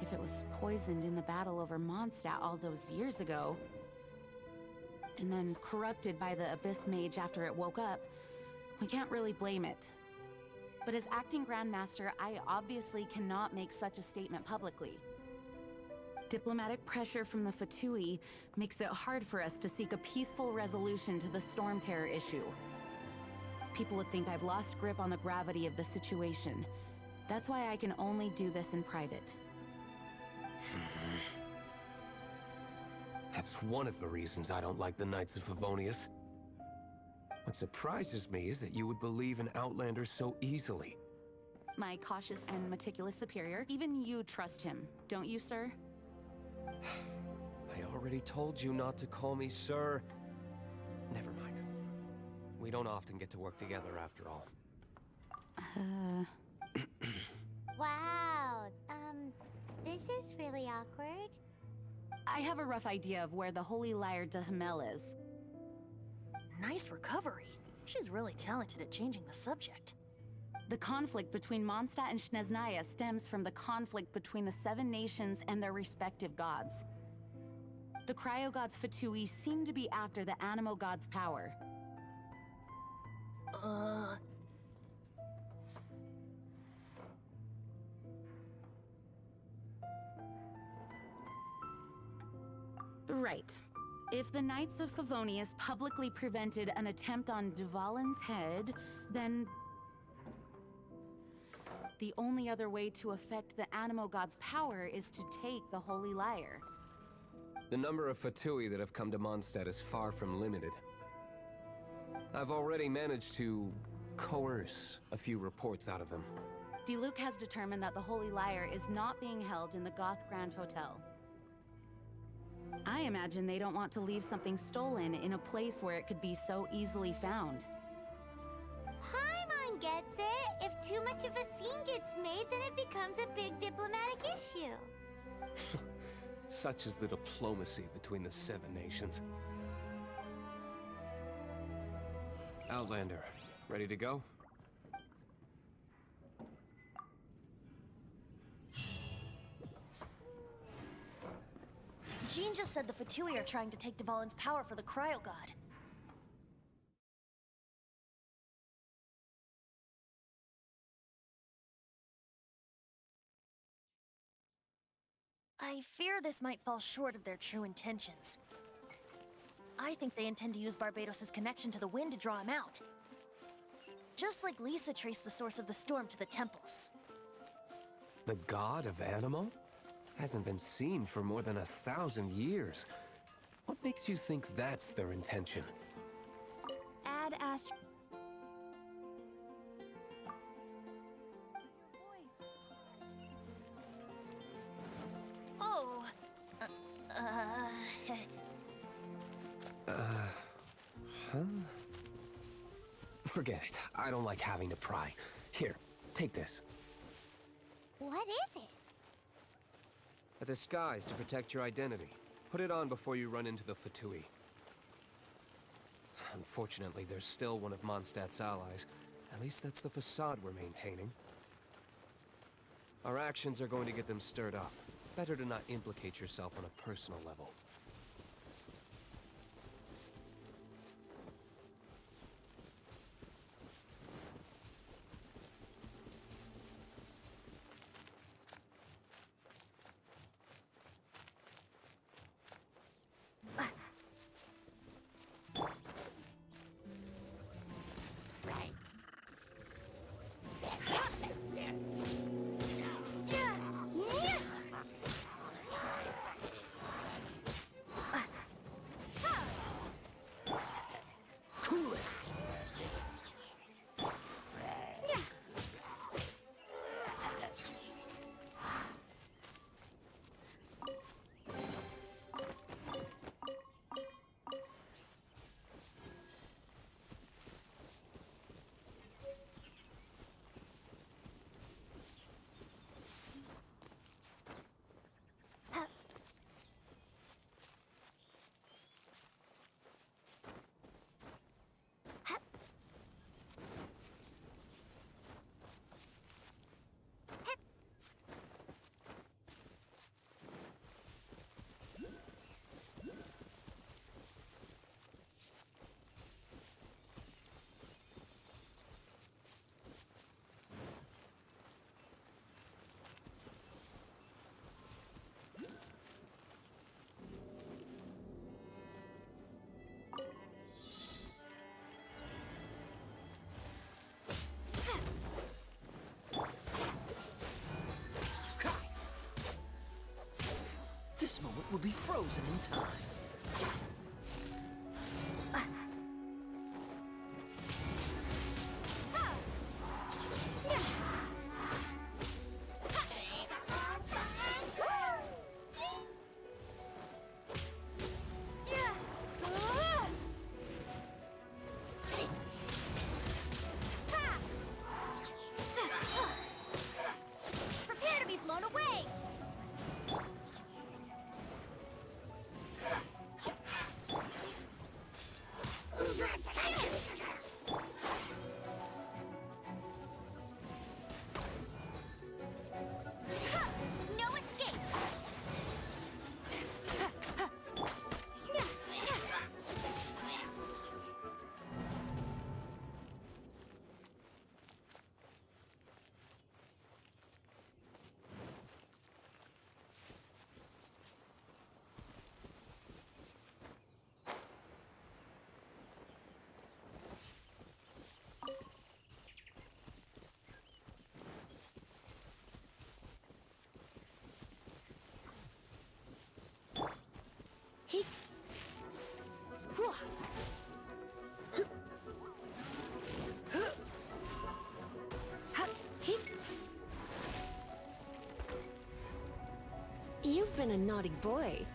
if it was poisoned in the battle over Mondstadt all those years ago, and then corrupted by the Abyss Mage after it woke up, we can't really blame it. But as acting Grandmaster, I obviously cannot make such a statement publicly. Diplomatic pressure from the Fatui makes it hard for us to seek a peaceful resolution to the storm terror issue. People would think I've lost grip on the gravity of the situation. That's why I can only do this in private. That's one of the reasons I don't like the Knights of Favonius. What surprises me is that you would believe in Outlanders so easily. My cautious and meticulous superior, even you trust him, don't you, sir? I already told you not to call me sir. Never mind. We don't often get to work together after all. Wow, this is really awkward. I have a rough idea of where the Holy Lyre de Hamel is. Nice recovery. She's really talented at changing the subject. The conflict between Mondstadt and Snezhnaya stems from the conflict between the Seven Nations and their respective gods. The cryo-gods Fatui seem to be after the Animo god's power. Right. If the Knights of Favonius publicly prevented an attempt on Dvalin's head, then the only other way to affect the Animo god's power is to take the Holy Lyre. The number of Fatui that have come to Mondstadt is far from limited. I've already managed to coerce a few reports out of them. Diluc has determined that the Holy Lyre is not being held in the Goth Grand Hotel. I imagine they don't want to leave something stolen in a place where it could be so easily found. Paimon gets it. If too much of a scene gets made, then it becomes a big diplomatic issue. Such is the diplomacy between the Seven Nations. Outlander, ready to go? Jean just said the Fatui are trying to take Dvalin's power for the Cryo God. I fear this might fall short of their true intentions. I think they intend to use Barbados' connection to the wind to draw him out. Just like Lisa traced the source of the storm to the temples. The god of Animo? Hasn't been seen for more than 1,000 years. What makes you think that's their intention? Add Ast... Oh! Huh? Forget it. I don't like having to pry. Here, take this. What is it? A disguise to protect your identity. Put it on before you run into the Fatui. Unfortunately, there's still one of Mondstadt's allies. At least that's the facade we're maintaining. Our actions are going to get them stirred up. Better to not implicate yourself on a personal level. frozen in time. Prepare to be blown away! No escape! You've been a naughty boy.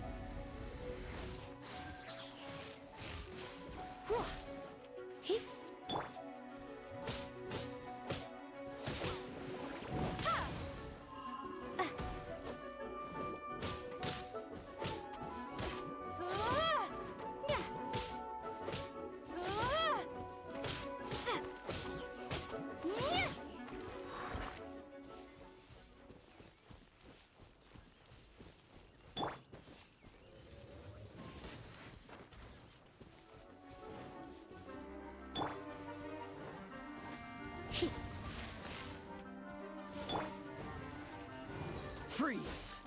Freeze!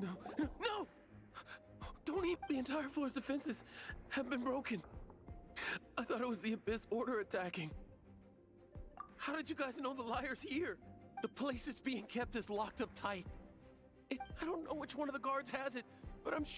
No, no, no! Don't eat! The entire floor's defenses have been broken. I thought it was the Abyss Order attacking. How did you guys know the liar's here? The place it's being kept is locked up tight. I don't know which one of the guards has it, but I'm sure